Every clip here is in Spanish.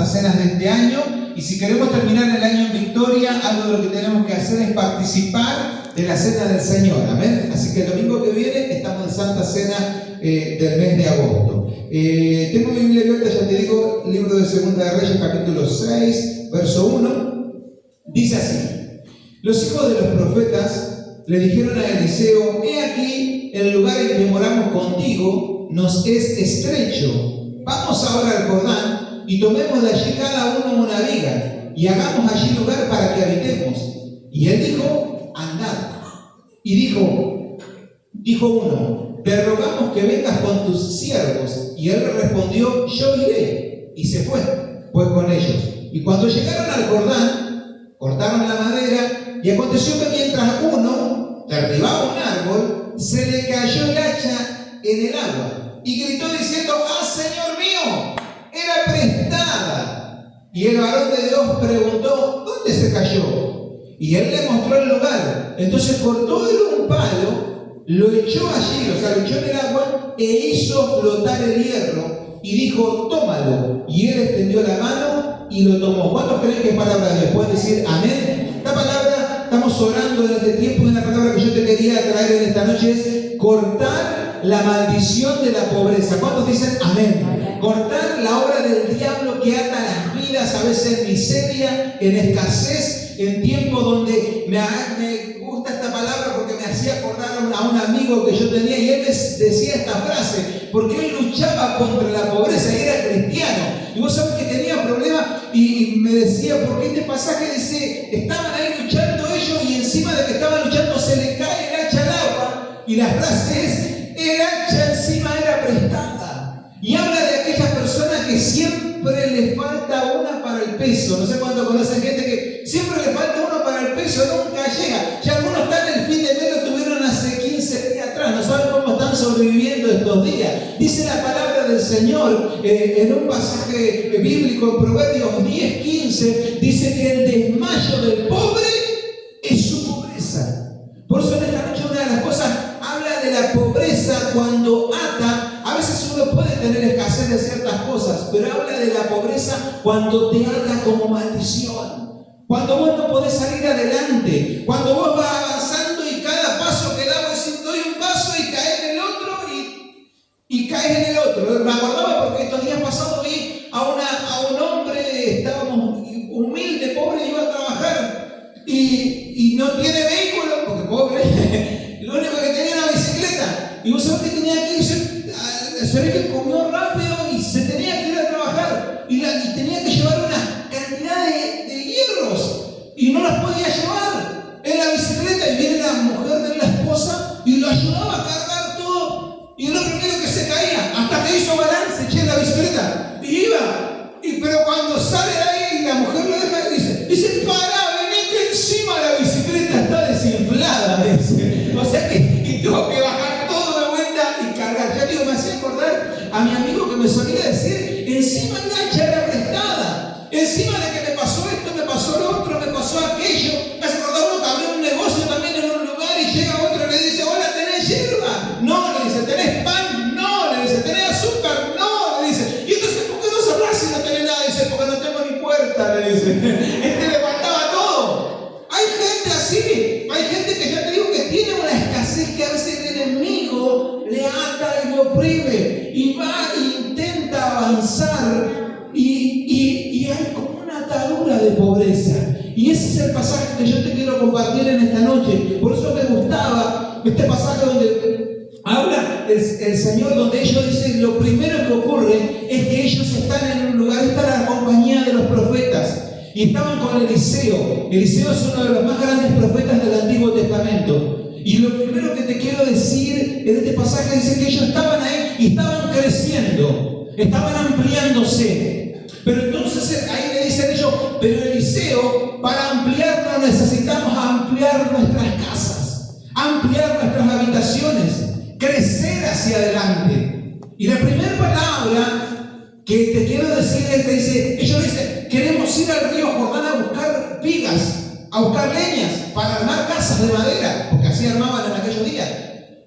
Santas Cenas de este año, y si queremos terminar el año en victoria, algo de lo que tenemos que hacer es participar de la Cena del Señor, amén. Así que el domingo que viene estamos en Santa Cena del mes de agosto. Tengo mi Biblia abierta, ya te digo, libro de Segunda de Reyes, capítulo 6, verso 1, dice así: los hijos de los profetas le dijeron a Eliseo: he aquí, el lugar en que moramos contigo nos es estrecho. Vamos ahora al Jordán y tomemos de allí cada uno una viga y hagamos allí lugar para que habitemos. Y él dijo: andad. Y dijo uno: te rogamos que vengas con tus siervos. Y él respondió: yo iré. Y se fue pues con ellos. Y cuando llegaron al Jordán, cortaron la madera, y aconteció que mientras uno derribaba un árbol, se le cayó el hacha en el agua, y gritó diciendo: ¡ah, Señor mío! Era prestada. Y el varón de Dios preguntó: ¿dónde se cayó? Y él le mostró el lugar. Entonces cortó él un palo, lo echó allí, o sea, lo echó en el agua, e hizo flotar el hierro, y dijo: tómalo. Y él extendió la mano y lo tomó. ¿Cuántos creen que es palabra de Dios? ¿Pueden decir amén? Esta palabra, estamos orando en este tiempo, y una palabra que yo te quería traer en esta noche es cortar la maldición de la pobreza. ¿Cuántos dicen amén? Cortar la obra del diablo que ata las vidas, a veces en miseria, en escasez, en tiempos donde me gusta esta palabra porque me hacía acordar a un amigo que yo tenía, y él decía esta frase, porque él luchaba contra la pobreza y era cristiano. Y vos sabés que tenía problemas, y me decía, porque este pasaje dice, estaban ahí luchando ellos, y encima de que estaban luchando se le cae el hacha al agua, y la frase es: el hacha encima era prestada. Y habla de aquellas personas que siempre les falta una para el peso. No sé cuánto conocen gente que siempre le falta uno para el peso, nunca llega. Ya algunos están en el fin de mes, lo tuvieron hace 15 días atrás, no saben cómo están sobreviviendo estos días. Dice la palabra del Señor en un pasaje bíblico, en Proverbios 10:15, dice que el desmayo del pobre es su pobreza. Por eso en esta noche una de las cosas habla de la pobreza cuando ata. A veces uno puede tener escasez de ciertas cosas, pero habla de la pobreza cuando te ata como maldición. Cuando vos no podés salir adelante, cuando vos vas avanzando y cada paso que das, vos decís: doy un paso y caes en el otro, y caes en el otro. Me acordaba porque estos días pasados vi a un hombre, estábamos humilde, pobre, iba a trabajar y no tiene vehículo, porque pobre, lo único que tenía era una bicicleta. Y vos sabés que tenía que irse, se ve que comió rápido y se tenía que ir a trabajar, y tenía que llevar una cantidad de hierros y no los podía llevar en la bicicleta, y viene la mujer de la esposa y lo ayudaba a cargar todo, y el hombre medio que se caía hasta que hizo balance, en la bicicleta, y iba, pero cuando sale de ahí la mujer lo deja y dice: pará, vení que encima la bicicleta está desinflada, dice. O sea que y tuvo que bajar todo de vuelta y cargar. Ya digo, me hacía acordar a mi amigo que me solía decir: encima el hacha era prestada, encima de que me pasó esto, me pasó lo otro, me pasó aquello. Me hace acordar uno que abrió un negocio también en un lugar, y llega otro y le dice: hola, ¿tenés hierba? No, le dice. ¿Tenés pan? No, le dice. ¿Tenés azúcar? No, le dice. Y entonces, ¿por qué no cerrás si no tenés nada? Dice: porque no tengo ni puerta, le dice. Le faltaba todo. Hay gente así, hay gente que ya te digo que tiene una escasez que a veces el enemigo le ata y le oprime, y va e intenta avanzar, y hay como una atadura de pobreza. Y ese es el pasaje que yo te quiero compartir en esta noche. Por eso me gustaba este pasaje donde habla el Señor, donde ellos dicen: lo primero que ocurre es que ellos están en un lugar, está la compañía de los profetas, y estaban con Eliseo. Eliseo es uno de los más grandes profetas del Antiguo Testamento. Y lo primero que te quiero decir en este pasaje dice que ellos estaban ahí y estaban creciendo, estaban ampliándose. Pero entonces ahí le dicen ellos: pero Eliseo, para ampliarnos necesitamos ampliar nuestras casas, ampliar nuestras habitaciones, crecer hacia adelante. Y la primera palabra que te quiero decir es que ellos dicen: queremos ir al río Jordán a buscar vigas, a buscar leñas para armar casas de madera, porque así armaban en aquellos días.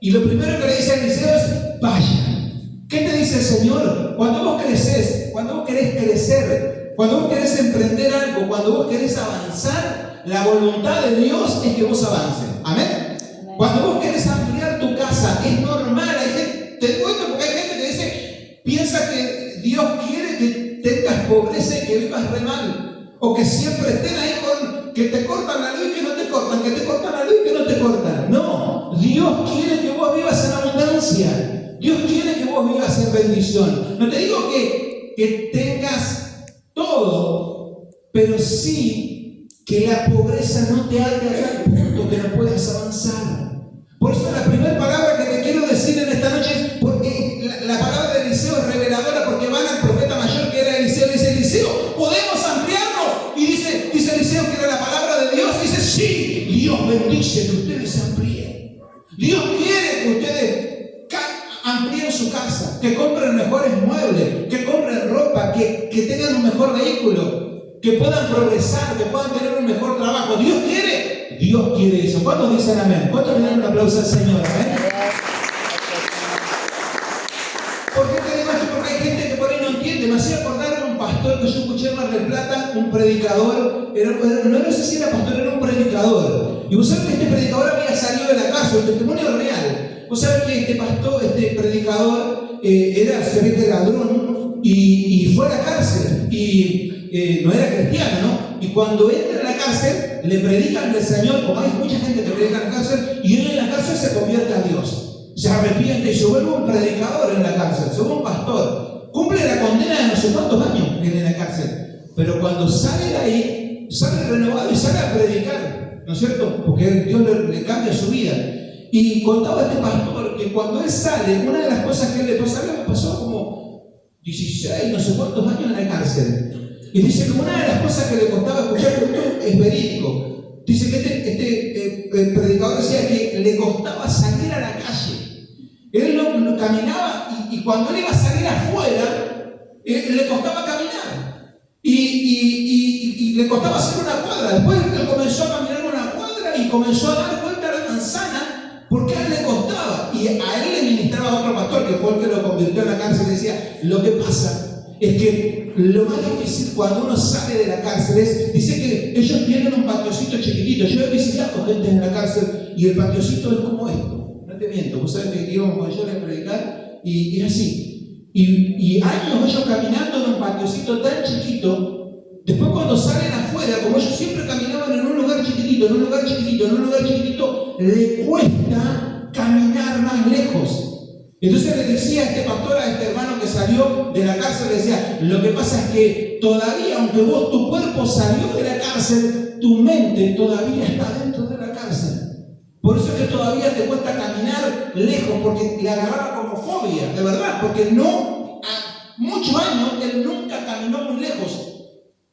Y lo primero que le dice a Eliseo es: vayan. ¿Qué te dice el Señor? Cuando vos creces, cuando vos querés crecer, Cuando vos querés emprender algo, cuando vos querés avanzar, la voluntad de Dios es que vos avances. Amén. Cuando vos querés ampliar tu casa, es normal. Hay gente, te digo esto porque hay gente que dice, piensa que Dios quiere que tengas pobreza y que vivas re mal. O que siempre estén ahí con que te cortan la luz y que no te cortan, que te cortan la luz y que no te cortan. No, Dios quiere que vos vivas en abundancia. Dios quiere que vos vivas en bendición. No te digo que tengas todo, pero sí que la pobreza no te haga a tal punto que no puedas avanzar. Por eso la primera palabra que te quiero decir en esta noche, porque la palabra de Eliseo es reveladora, porque van al profeta mayor que era Eliseo, y dice: Eliseo, ¿podemos ampliarnos? Y dice Eliseo que era la palabra de Dios, dice: sí, Dios bendice que ustedes se amplíen. Dios quiere que ustedes amplíen su casa, que compren mejores muebles, que compren ropa, que tengan un mejor vehículo, que puedan progresar, que puedan tener un mejor trabajo. Dios quiere eso. ¿Cuántos dicen amén? ¿Cuántos le dan un aplauso al Señor? ¿Eh? ¿Por qué te digo esto? Porque hay gente que por ahí no entiende. Me hacía acordar a un pastor que yo escuché en Mar del Plata, un predicador, no sé si era pastor, era un predicador. Y vos sabés que este predicador había salido de la cárcel, un testimonio real. Vos sabés que este pastor, este predicador, se ve que ladrón y fue a la cárcel. Y no era cristiano, ¿no? Y cuando entra en la cárcel, le predican del Señor, como hay mucha gente que predica en la cárcel, y él en la cárcel se convierte a Dios. Se arrepiente y se vuelve un predicador en la cárcel, se vuelve un pastor. Cumple la condena de no sé cuántos años en la cárcel. Pero cuando sale de ahí, sale renovado y sale a predicar, ¿no es cierto? Porque Dios le cambia su vida. Y contaba este pastor que cuando él sale, una de las cosas que le pasó como 16, no sé cuántos años en la cárcel. Y dice que una de las cosas que le costaba escuchar, esto es verídico, dice que el predicador decía que le costaba salir a la calle. Él no caminaba y cuando él iba a salir afuera, le costaba caminar. Y le costaba hacer una cuadra. Después él comenzó a caminar una cuadra y comenzó a dar vuelta a la manzana porque a él le costaba. Y a él le ministraba otro pastor, que fue el que lo convirtió en la cárcel, y decía: lo que pasa es que lo más difícil cuando uno sale de la cárcel es, dice que ellos tienen un patiocito chiquitito. Yo he visitado gente en la cárcel y el patiocito es como esto. No te miento, vos sabés que íbamos con yo a predicar y es así. Y años ellos caminando en un patiocito tan chiquito. Después cuando salen afuera, como ellos siempre caminaban en un lugar chiquitito, le cuesta caminar más lejos. Entonces le decía a este pastor, a este hermano que salió de la cárcel, le decía: lo que pasa es que todavía, aunque tu cuerpo salió de la cárcel, tu mente todavía está dentro de la cárcel. Por eso es que todavía te cuesta caminar lejos, porque le agarraba como fobia, de verdad, porque a muchos años él nunca caminó muy lejos.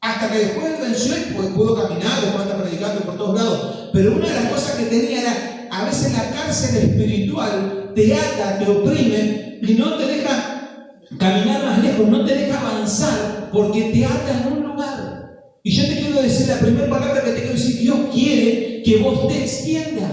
Hasta que después él venció y pues pudo caminar, después anda predicando por todos lados. Pero una de las cosas que tenía era, a veces la cárcel espiritual te ata, te oprime y no te deja caminar más lejos, no te deja avanzar porque te ata en un lugar. Y yo te quiero decir, la primera palabra que te quiero decir: Dios quiere que vos te extiendas,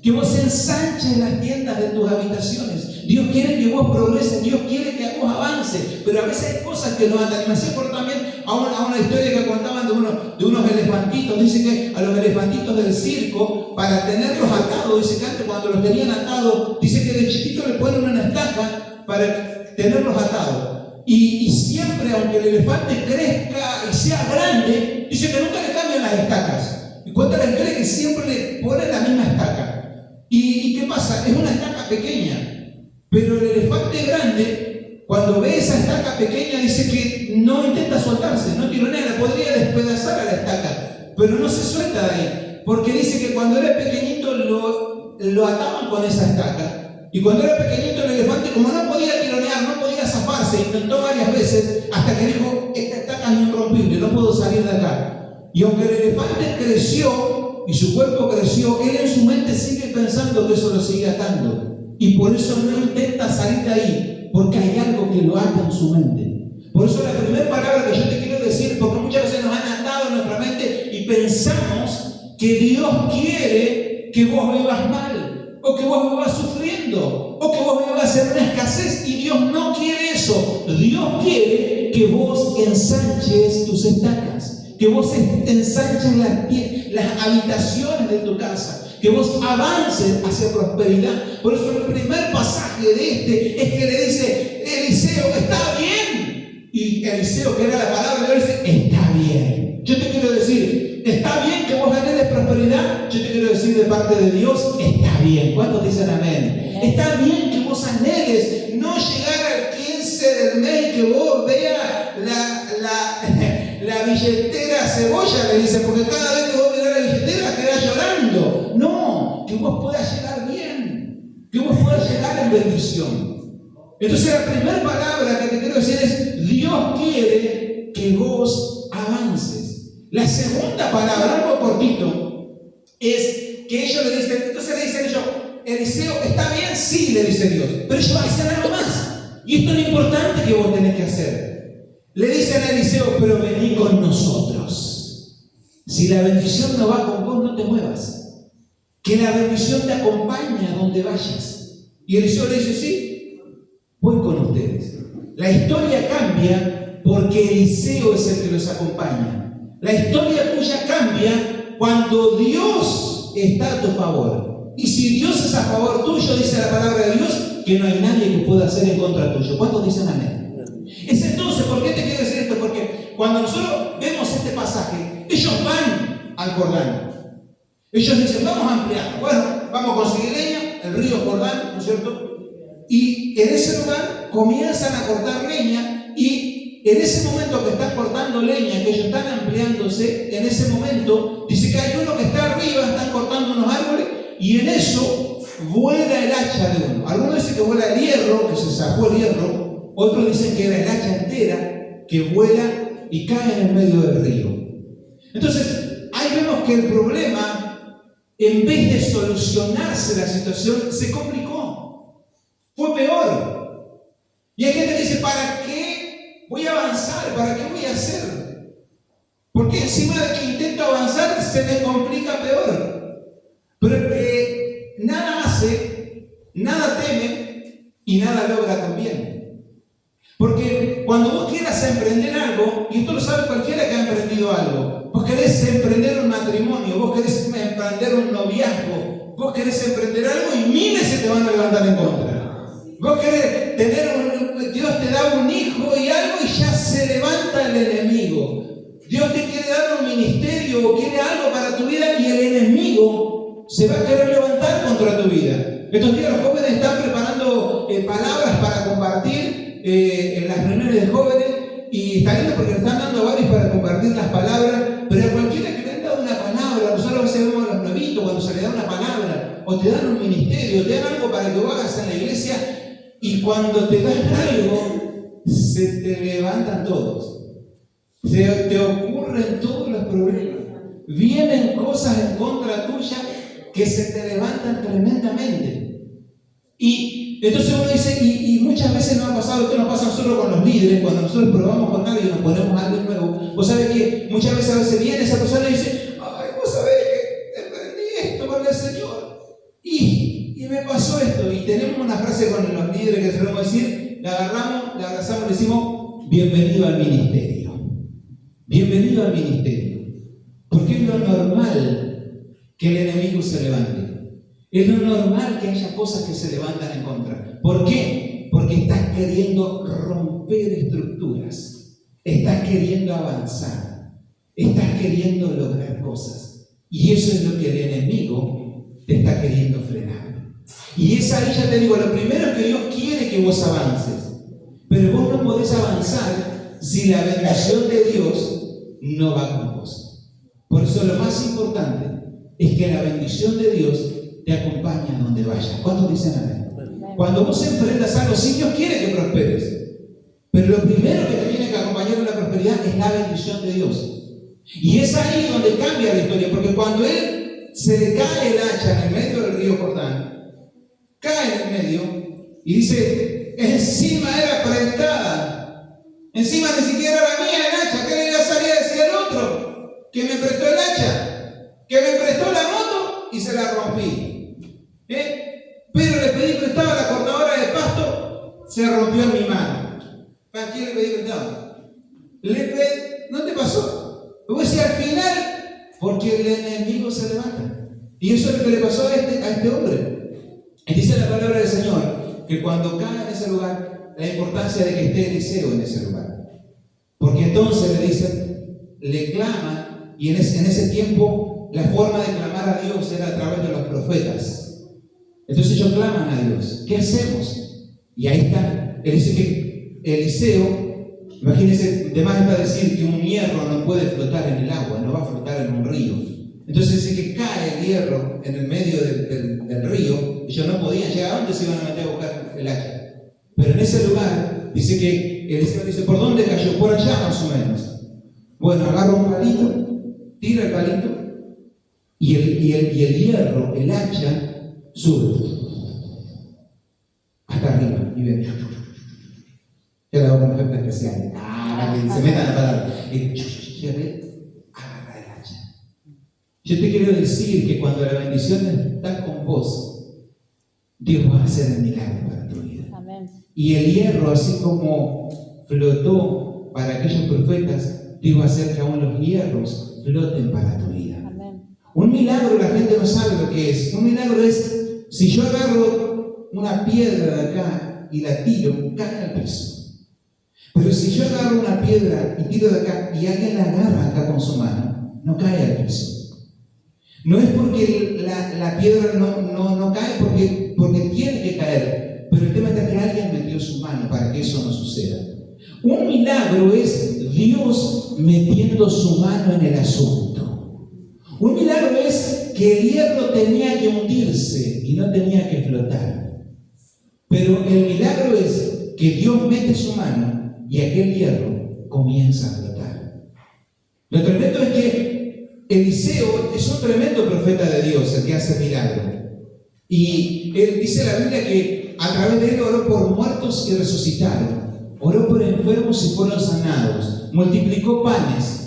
que vos ensanches las tiendas de tus habitaciones. Dios quiere que vos progreses, Dios quiere que vos avances, pero a veces hay cosas que nos atan. Y me hacía por también a una historia que contaban de unos elefantitos. Dice que a los elefantitos del circo, para tenerlos atados, dice que antes cuando los tenían atados, dice que de chiquito le ponen una estaca para tenerlos atados. Y siempre, aunque el elefante crezca y sea grande, dice que nunca le cambian las estacas. Y cuenta la historia que siempre le ponen la misma estaca. ¿Y qué pasa? Es una estaca pequeña. Pero el elefante grande, cuando ve esa estaca pequeña, dice que no intenta soltarse, no tironea, podría despedazar a la estaca, pero no se suelta de ahí, porque dice que cuando era pequeñito lo ataban con esa estaca. Y cuando era pequeñito el elefante, como no podía tironear, no podía zafarse, intentó varias veces, hasta que dijo: esta estaca es irrompible, no puedo salir de acá. Y aunque el elefante creció y su cuerpo creció, él en su mente sigue pensando que eso lo sigue atando. Y por eso no intenta salir de ahí, porque hay algo que lo ata en su mente. Por eso la primera palabra que yo te quiero decir, porque muchas veces nos han atado en nuestra mente y pensamos que Dios quiere que vos vivas mal, o que vos vivas sufriendo, o que vos vivas en una escasez, y Dios no quiere eso. Dios quiere que vos ensanches tus estacas, que vos ensanches las habitaciones de tu casa, que vos avances hacia prosperidad. Por eso el primer pasaje de este es que le dice: Eliseo, ¿está bien? Y Eliseo, que era la palabra de Dios, dice: está bien. Yo te quiero decir, ¿está bien que vos anheles prosperidad? Yo te quiero decir de parte de Dios: está bien. ¿Cuántos dicen amén? Está bien que vos anheles no llegar al 15 del mes y que vos veas la billetera cebolla, le dicen, porque cada vez que vos mirás la billetera quedás llorando. No, que vos puedas llegar bien, que vos puedas llegar en bendición. Entonces la primera palabra que te quiero decir es: Dios quiere que vos avances. La segunda palabra, algo cortito, es que ellos le dicen, entonces le dicen ellos: Eliseo, ¿está bien? Sí, le dice Dios, pero ellos hacen algo más. Y esto es lo importante que vos tenés que hacer. Le dicen a Eliseo: pero vení con nosotros. Si la bendición no va con vos, no te muevas. Que la bendición te acompañe a donde vayas. Y Eliseo le dice: sí, voy con ustedes. La historia cambia porque Eliseo es el que los acompaña. La historia tuya cambia cuando Dios está a tu favor. Y si Dios es a favor tuyo, dice la palabra de Dios, que no hay nadie que pueda hacer en contra tuyo. ¿Cuántos dicen amén? Es entonces, ¿por qué te quiero decir esto? Porque cuando nosotros vemos este pasaje, ellos van al Jordán. Ellos dicen: vamos a ampliar. Bueno, vamos a conseguir leña, el río Jordán, ¿no es cierto? Y en ese lugar comienzan a cortar leña, y en ese momento que están cortando leña, que ellos están ampliándose, en ese momento dice que hay uno que está arriba, están cortando unos árboles, y en eso vuela el hacha de uno. Algunos dicen que vuela el hierro, que se sacó el hierro. Otros dicen que era el hacha entera que vuela y cae en el medio del río. Entonces, ahí vemos que el problema, en vez de solucionarse la situación, se complicó. Fue peor. Y hay gente que dice: ¿para qué voy a avanzar? ¿Para qué voy a hacer? Porque encima de que intento avanzar, se me complica peor. Pero el que nada hace, nada teme y nada logra también. Porque cuando vos quieras emprender algo, y esto lo sabe cualquiera que ha emprendido algo, vos querés emprender un matrimonio, vos querés emprender un noviazgo, vos querés emprender algo y miles se te van a levantar en contra. Vos querés Dios te da un hijo y algo y ya se levanta el enemigo. Dios te quiere dar un ministerio o quiere algo para tu vida y el enemigo se va a querer levantar contra tu vida. Estos días los jóvenes están preparando palabras para compartir en las reuniones de jóvenes, y está lindo porque le están dando a varios para compartir las palabras, pero a cualquiera que le han dado una palabra, nosotros a veces vemos a los novitos cuando se le da una palabra, o te dan un ministerio, o te dan algo para que vos hagas en la iglesia, y cuando te dan algo, se te levantan todos, se te ocurren todos los problemas, vienen cosas en contra tuya que se te levantan tremendamente. Y entonces uno dice, y muchas veces nos ha pasado, esto nos pasa solo con los líderes, cuando nosotros probamos con alguien y nos ponemos algo nuevo. Vos sabés que muchas veces viene esa persona y dice: ay, vos sabés que emprendí esto con el Señor y me pasó esto. Y tenemos una frase con los líderes que solemos decir, la agarramos, la abrazamos y le decimos: bienvenido al ministerio. Bienvenido al ministerio. Porque es lo normal que el enemigo se levante. Es lo normal que haya cosas que se levantan en contra. ¿Por qué? Porque estás queriendo romper estructuras. Estás queriendo avanzar. Estás queriendo lograr cosas. Y eso es lo que el enemigo te está queriendo frenar. Y es ahí, ya te digo, lo primero es que Dios quiere que vos avances. Pero vos no podés avanzar si la bendición de Dios no va con vos. Por eso lo más importante es que la bendición de Dios te acompaña a donde vayas. ¿Cuántos dicen amén? Cuando vos emprendas algo, sí, Dios quiere que prosperes, pero lo primero que te tiene que acompañar en la prosperidad es la bendición de Dios. Y es ahí donde cambia la historia, porque cuando él se le cae el hacha en el medio del río Jordán, cae en el medio y dice: encima era prestada, encima ni siquiera era mía el hacha. ¿Qué le iba a salir a decir al otro? Que me prestó el hacha, que me prestó la moto y se la rompí. se rompió en mi mano. ¿Para qué le pedí perdón? No te pasó. Luego decía al final, porque el enemigo se levanta. Y eso es lo que le pasó a este hombre. Y dice la palabra del Señor que cuando cae en ese lugar, la importancia de que esté Eliseo en ese lugar. Porque entonces le dicen, le claman, y en ese tiempo la forma de clamar a Dios era a través de los profetas. Entonces ellos claman a Dios. ¿Qué hacemos? Y ahí está. Él dice que Eliseo, imagínense, de más está decir que un hierro no puede flotar en el agua, no va a flotar en un río. Entonces dice que cae el hierro en el medio del río, ellos no podían llegar. ¿A dónde se iban a meter a buscar el hacha? Pero en ese lugar dice que Eliseo dice, ¿por dónde cayó? Por allá más o menos. Bueno, agarra un palito, tira el palito, y el hierro, el hacha, sube hasta arriba y viene. Ya le hago con efecto especial. Se metan la palabra. Agarra el hacha. Yo te quiero decir que cuando la bendición está con vos, Dios va a hacer el milagro para tu vida. Amén. Y el hierro, así como flotó para aquellos profetas, Dios va a hacer que aún los hierros floten para tu vida. Amén. Un milagro, la gente no sabe lo que es. Un milagro es, si yo agarro una piedra de acá y la tiro, cae al piso. Pero si yo agarro una piedra y tiro de acá y alguien la agarra acá con su mano, no cae al piso. No es porque la piedra no cae porque tiene que caer, pero el tema es que alguien metió su mano para que eso no suceda. Un milagro es Dios metiendo su mano en el asunto. Un milagro es que el hierro tenía que hundirse y no tenía que flotar. Pero el milagro es que Dios mete su mano y aquel hierro comienza a flotar. Lo tremendo es que Eliseo es un tremendo profeta de Dios, el que hace milagro. Y él dice la Biblia que a través de él oró por muertos y resucitaron. Oró por enfermos y fueron sanados. Multiplicó panes.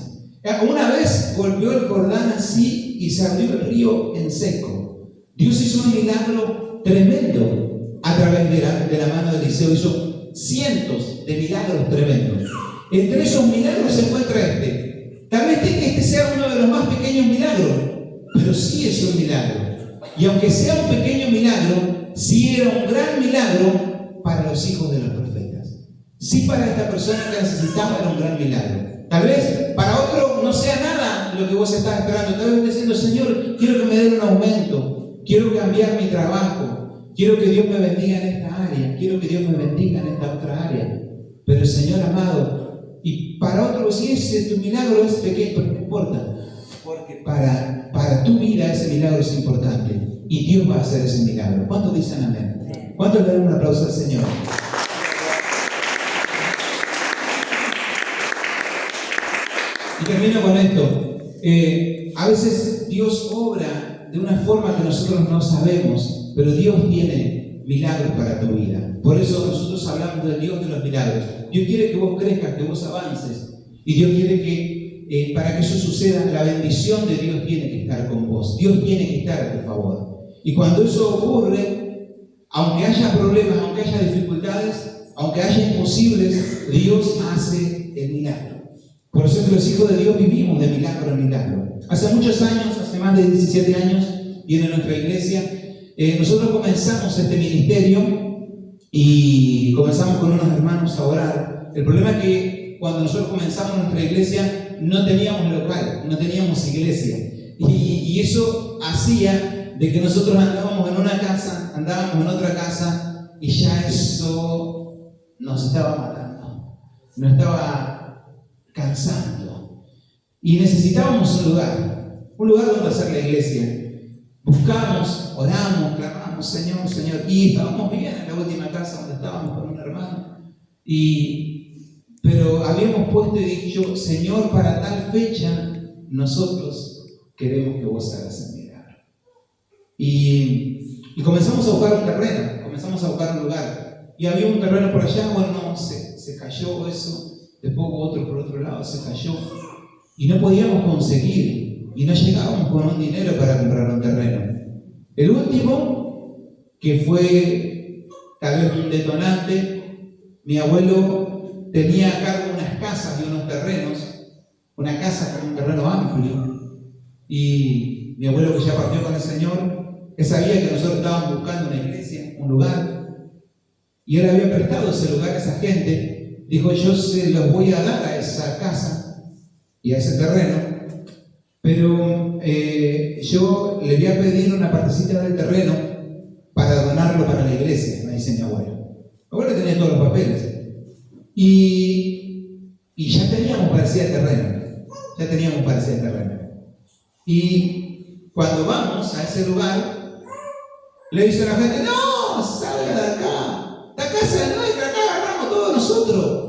Una vez golpeó el Jordán así y se abrió el río en seco. Dios hizo un milagro tremendo a través de la mano de Eliseo. Hizo cientos de milagros tremendos. Entre esos milagros se encuentra este. Tal vez este sea uno de los más pequeños milagros, pero sí es un milagro. Y aunque sea un pequeño milagro, sí era un gran milagro para los hijos de los profetas. Sí, para esta persona que necesitaba era un gran milagro. Tal vez para otro no sea nada lo que vos estás esperando. Tal vez diciendo, Señor, quiero que me den un aumento, quiero cambiar mi trabajo, quiero que Dios me bendiga en esta área, quiero que Dios me bendiga en esta otra área. Pero Señor amado, y para otro, si ese tu milagro es pequeño, no importa, porque para tu vida ese milagro es importante y Dios va a hacer ese milagro. ¿Cuántos dicen amén? ¿Cuántos le dan un aplauso al Señor? Y termino con esto. A veces Dios obra de una forma que nosotros no sabemos, pero Dios tiene milagros para tu vida. Por eso nosotros hablamos del Dios de los milagros. Dios quiere que vos crezcas, que vos avances. Y Dios quiere que para que eso suceda, la bendición de Dios tiene que estar con vos. Dios tiene que estar a tu favor. Y cuando eso ocurre, aunque haya problemas, aunque haya dificultades, aunque haya imposibles, Dios hace el milagro. Por eso es que los hijos de Dios vivimos de milagro en milagro. Hace muchos años, hace más de 17 años, viene nuestra iglesia, nosotros comenzamos este ministerio y comenzamos con unos hermanos a orar. El problema es que cuando nosotros comenzamos nuestra iglesia no teníamos local, no teníamos iglesia. Y eso hacía de que nosotros andábamos en una casa, andábamos en otra casa y ya eso nos estaba matando, nos estaba cansando. Y necesitábamos un lugar donde hacer la iglesia. Buscamos, oramos, clamamos, Señor, Señor. Y estábamos bien en la última casa donde estábamos con un hermano. Pero habíamos puesto y dicho, Señor, para tal fecha, nosotros queremos que vos hagas el milagro. Y comenzamos a buscar un terreno, comenzamos a buscar un lugar. Y había un terreno por allá, bueno, se cayó eso. Después otro por otro lado, se cayó. Y no podíamos conseguir. Y no llegábamos con un dinero para comprar un terreno. El último, que fue tal vez un detonante, mi abuelo tenía a cargo unas casas y unos terrenos, una casa con un terreno amplio, y mi abuelo, que ya partió con el Señor, él sabía que nosotros estábamos buscando una iglesia, un lugar, y él había prestado ese lugar a esa gente. Dijo: yo se los voy a dar a esa casa y a ese terreno, pero yo le voy a pedir una partecita del terreno para donarlo para la iglesia, me dice mi abuelo. Mi abuelo tenía todos los papeles. Y ya teníamos parecida el terreno. Y cuando vamos a ese lugar, le dice a la gente: no, salga de acá, la casa es nuestra, acá agarramos todos nosotros.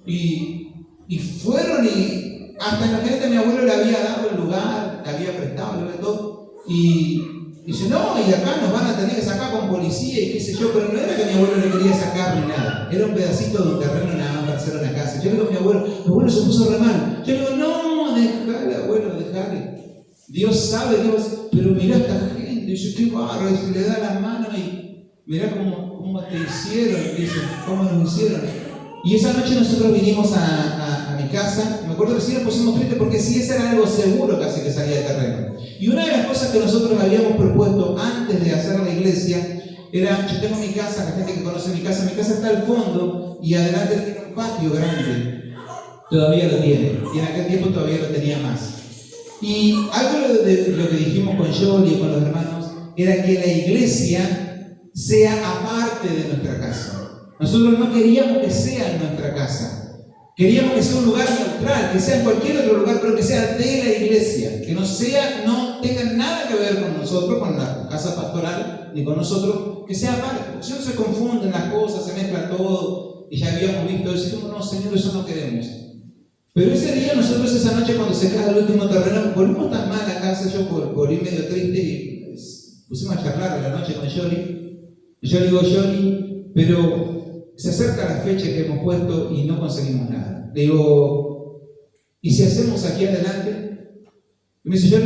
Y fueron, y hasta la gente, mi abuelo le había dado el lugar, le había prestado, le había todo. Y dice: no, y acá nos van a tener que sacar con policía y qué sé yo. Pero no era que mi abuelo le quería sacar ni nada, era un pedacito de un terreno nada más para hacer una casa. Yo le digo a mi abuelo se puso re mal. Yo le digo: no, dejale, abuelo, dejale. Dios sabe, pero mirá esta gente, dice: qué barro, y le da la mano y mirá cómo te hicieron, dice, cómo nos hicieron. Y esa noche nosotros vinimos a mi casa. Me acuerdo que sí nos pusimos tristes porque sí, ese era algo seguro casi que salía de terreno. Y una de las cosas que nosotros habíamos propuesto antes de hacer la iglesia era: yo tengo mi casa, la gente que conoce mi casa está al fondo y adelante tiene un patio grande. Todavía lo tiene, y en aquel tiempo todavía lo tenía más. Y algo de lo que dijimos con Yoli y con los hermanos era que la iglesia sea aparte de nuestra casa. Nosotros no queríamos que sea en nuestra casa, queríamos que sea un lugar neutral, que sea en cualquier otro lugar, pero que sea de la iglesia, que no tenga nada que ver con nosotros, con la casa pastoral, ni con nosotros, que sea aparte. Porque si no, se confunden las cosas, se mezcla todo, y ya habíamos visto eso, y decimos: no, Señor, eso no queremos. Pero ese día nosotros, esa noche, cuando se cae el último terreno, volvimos tan mal a casa, yo por ir medio triste, y pusimos a charlar en la noche con Yoli. Y yo le digo: Yoli, pero se acerca la fecha que hemos puesto y no conseguimos nada. Le digo: ¿y si hacemos aquí adelante? Y me dice: yo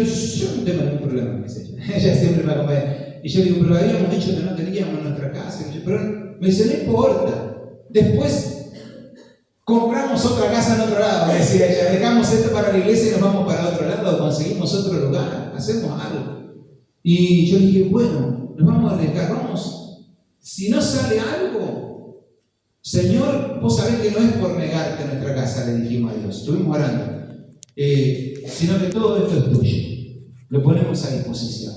no tengo ningún problema, me dice ella. Ella siempre me acompaña. Y yo le digo: pero habíamos dicho que no teníamos nuestra casa. Pero me dice: no importa, después compramos otra casa en otro lado, me decía ella, dejamos esto para la iglesia y nos vamos para otro lado, conseguimos otro lugar, hacemos algo. Y yo dije: bueno, nos vamos a arriesgar, vamos. Si no sale algo, Señor, vos sabés que no es por negarte nuestra casa, le dijimos a Dios, estuvimos orando, sino que todo esto es tuyo, lo ponemos a disposición.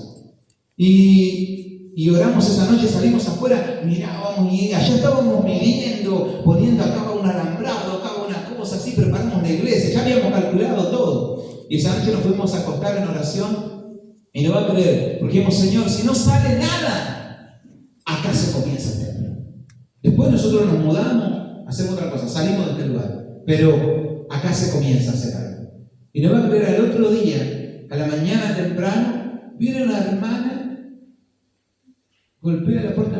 Y oramos esa noche, salimos afuera, mirábamos y allá estábamos midiendo, poniendo acá un alambrado, acá una cosa así, preparamos la iglesia, ya habíamos calculado todo. Y esa noche nos fuimos a acostar en oración y no va a creer, porque dijimos: Señor, si no sale nada, acá se comienza el templo. Después nosotros nos mudamos, hacemos otra cosa, salimos de este lugar, pero acá se comienza a hacer algo. Y no va a creer, al otro día, a la mañana temprano, viene una hermana, golpea la puerta.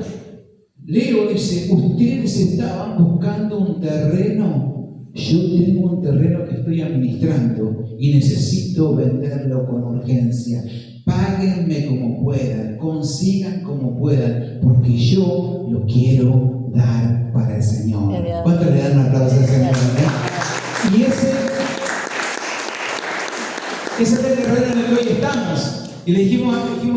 Leo, dice: ustedes estaban buscando un terreno. Yo tengo un terreno que estoy administrando y necesito venderlo con urgencia. Páguenme como puedan, consigan como puedan, porque yo lo quiero dar para el Señor. ¿Cuántos le dan un aplauso al Señor? Y ese es el terreno en el que hoy estamos. Y le dijimos,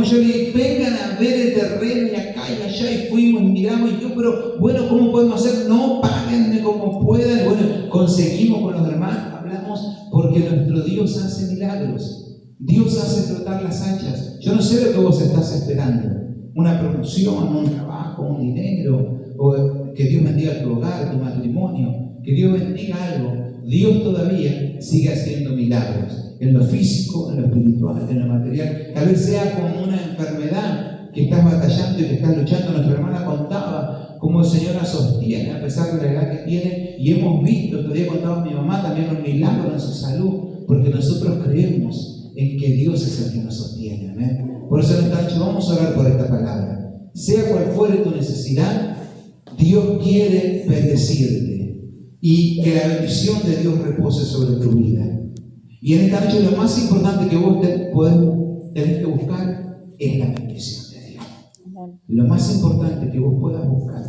yo le dije: vengan a ver el terreno y acá y allá, y fuimos y miramos, y yo: pero bueno, ¿cómo podemos hacer? No, páguenme como puedan. Y bueno, conseguimos con los hermanos, hablamos, porque nuestro Dios hace milagros. Dios hace flotar las hachas. Yo no sé lo que vos estás esperando, una promoción, un trabajo, un dinero, o que Dios bendiga tu hogar, tu matrimonio, que Dios bendiga algo. Dios todavía sigue haciendo milagros, en lo físico, en lo espiritual, en lo material. Tal vez sea como una enfermedad que estás batallando y que estás luchando. Nuestra hermana contaba cómo el Señor la sostiene a pesar de la edad que tiene, y hemos visto, todavía contaba mi mamá también, un milagro en su salud, porque nosotros creemos en que Dios es el que nos sostiene. ¿Amén? Por eso en esta noche vamos a orar por esta palabra. Sea cual fuere tu necesidad, Dios quiere bendecirte y que la bendición de Dios repose sobre tu vida. Y en esta noche lo más importante que vos tenés que buscar es la bendición de Dios. Lo más importante que vos puedas buscar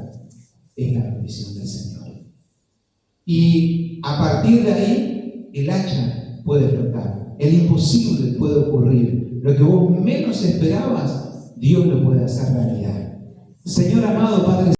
es la bendición del Señor. Y a partir de ahí, el hacha puede flotar, el imposible puede ocurrir, lo que vos menos esperabas, Dios lo puede hacer realidad. Señor amado Padre